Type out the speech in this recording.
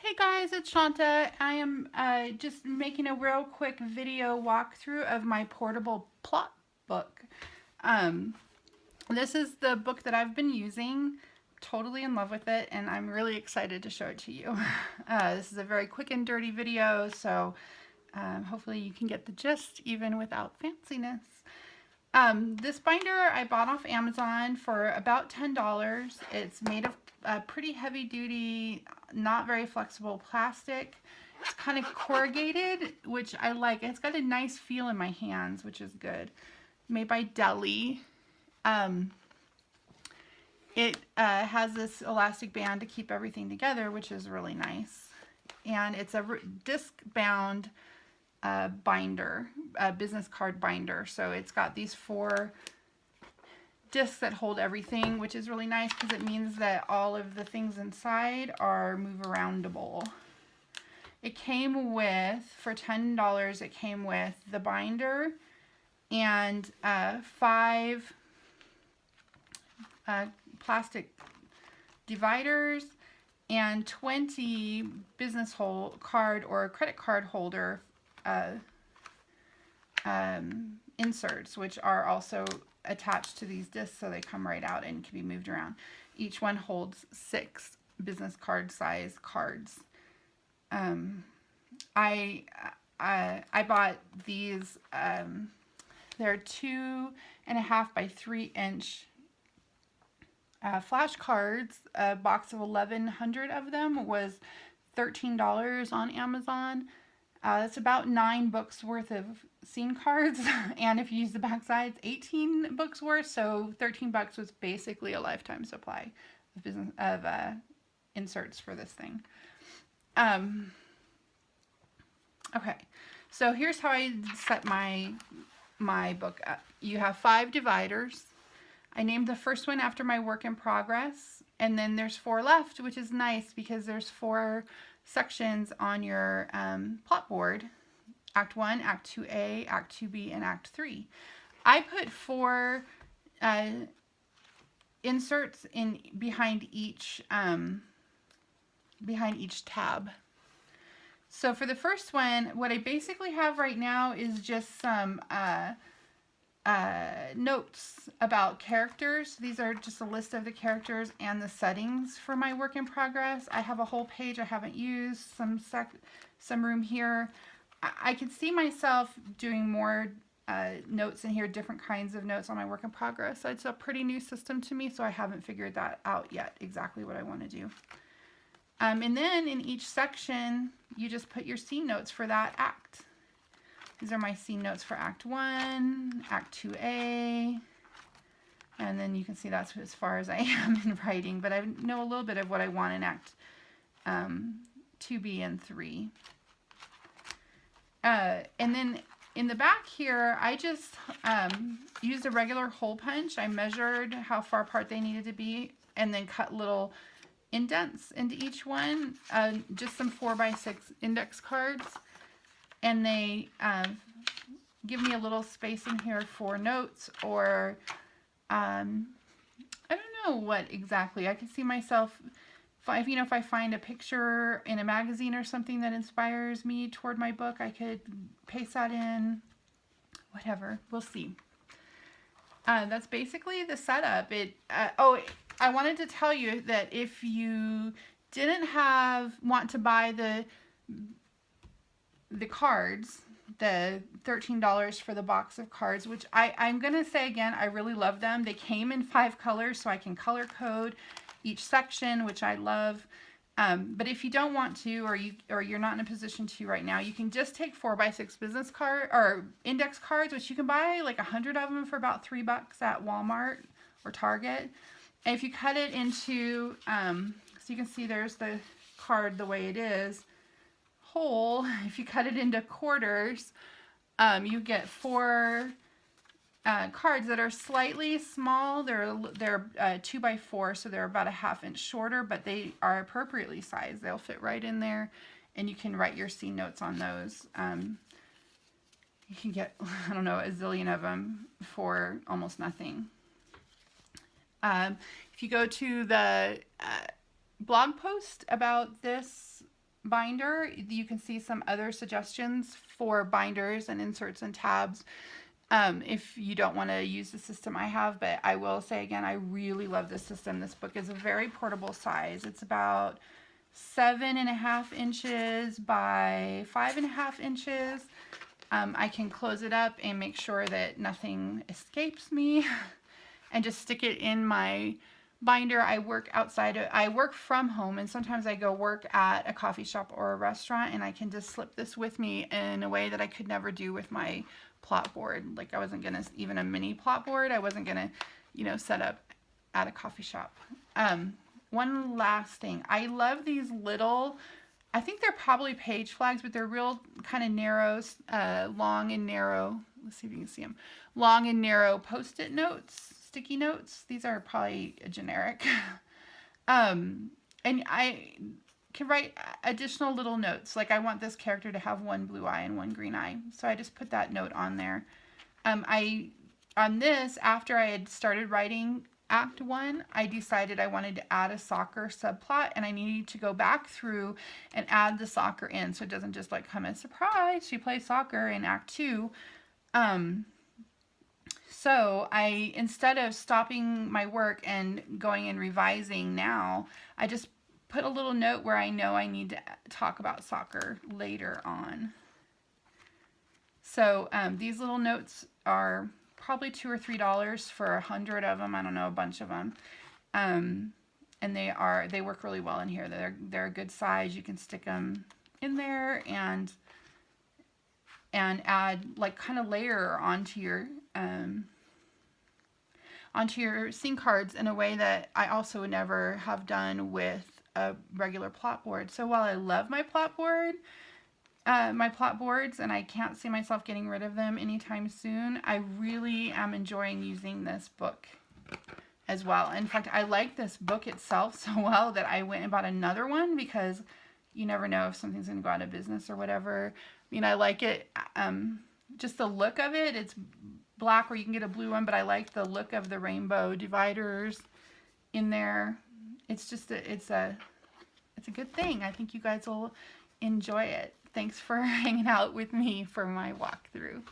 Hey guys, it's Shanta. I am just making a real quick video walkthrough of my portable plot book. Um, this is the book that I've been using. Totally in love with it, and I'm really excited to show it to you. This is a very quick and dirty video, so hopefully you can get the gist even without fanciness. This binder I bought off Amazon for about $10. It's made of pretty heavy duty, not very flexible plastic. It's kind of corrugated, which I like. It's got a nice feel in my hands, which is good. Made by Deli. It has this elastic band to keep everything together, which is really nice. And it's a disc bound binder, business card binder. So it's got these 4 discs that hold everything, which is really nice because it means that all of the things inside are move aroundable. It came with, for $10, it came with the binder and 5 plastic dividers and 20 business card or credit card holder inserts, which are also attached to these discs, so they come right out and can be moved around. Each one holds 6 business card size cards. I bought these. They're 2.5 by 3 inch flashcards. A box of 1,100 of them was $13 on Amazon. That's about 9 books worth of scene cards, and if you use the back sides, 18 books worth. So $13 was basically a lifetime supply of inserts for this thing. Okay, so here's how I set my book up. You have 5 dividers. I named the first one after my work in progress, and then there's 4 left, which is nice because there's 4 sections on your plot board: Act 1, Act 2A, Act 2B, and Act 3. I put 4 inserts in behind each tab. So for the first one, what I basically have right now is just some notes about characters. These are just a list of the characters and the settings for my work in progress. I have a whole page I haven't used, some room here. I could see myself doing more notes in here, different kinds of notes on my work in progress. It's a pretty new system to me, so I haven't figured that out yet, exactly what I want to do. And then in each section, you just put your scene notes for that act. These are my scene notes for Act 1, Act 2A, and then you can see that's as far as I am in writing, but I know a little bit of what I want in Act 2B and 3. And then in the back here, I just used a regular hole punch. I measured how far apart they needed to be and then cut little indents into each one, just some 4x6 index cards. And they give me a little space in here for notes or I don't know what exactly. I can see myself, if I find a picture in a magazine or something that inspires me toward my book, I could paste that in, whatever. We'll see. That's basically the setup. I wanted to tell you that if you didn't want to buy the cards, the $13 for the box of cards, which I'm going to say again, I really love them. They came in 5 colors, so I can color code each section, which I love. But if you don't want to, or you're not in a position to right now, you can just take 4x6 business card or index cards, which you can buy like 100 of them for about $3 at Walmart or Target. And if you cut it into, so you can see there's the card the way it is, whole. If you cut it into quarters, you get 4 cards that are slightly small. They're 2x4, so they're about a ½ inch shorter, but they are appropriately sized. They'll fit right in there, and you can write your scene notes on those. You can get, I don't know, a zillion of them for almost nothing. If you go to the blog post about this binder. You can see some other suggestions for binders and inserts and tabs if you don't want to use the system I have. But I will say again, I really love this system. This book is a very portable size. It's about 7.5 inches by 5.5 inches. I can close it up and make sure that nothing escapes me and just stick it in my binder. I work from home, and sometimes I go work at a coffee shop or a restaurant, and I can just slip this with me in a way that I could never do with my plot board. Like I wasn't gonna, even a mini plot board, I wasn't gonna, set up at a coffee shop. One last thing, I love these little, I think they're probably page flags, but they're real kind of narrow, long and narrow. Let's see if you can see them. Long and narrow Post-it notes, sticky notes. These are probably generic. And I can write additional little notes. Like I want this character to have one blue eye and one green eye. So I just put that note on there. On this, after I had started writing Act 1, I decided I wanted to add a soccer subplot, and I needed to go back through and add the soccer in so it doesn't just like come as a surprise. She plays soccer in Act 2. So I, instead of stopping my work and going and revising now, I just put a little note where I know I need to talk about soccer later on. So these little notes are probably $2 or $3 for 100 of them. I don't know, a bunch of them. And they work really well in here. They're a good size. You can stick them in there and add, like, kind of layer onto your scene cards in a way that I also would never have done with a regular plot board. So while I love my plot boards, and I can't see myself getting rid of them anytime soon, I really am enjoying using this book as well. In fact, I like this book itself so well that I went and bought another one, because you never know if something's going to go out of business or whatever. I mean, I like it, just the look of it. It's black, or you can get a blue one, but I like the look of the rainbow dividers in there. It's just it's a good thing. I think you guys will enjoy it. Thanks for hanging out with me for my walkthrough.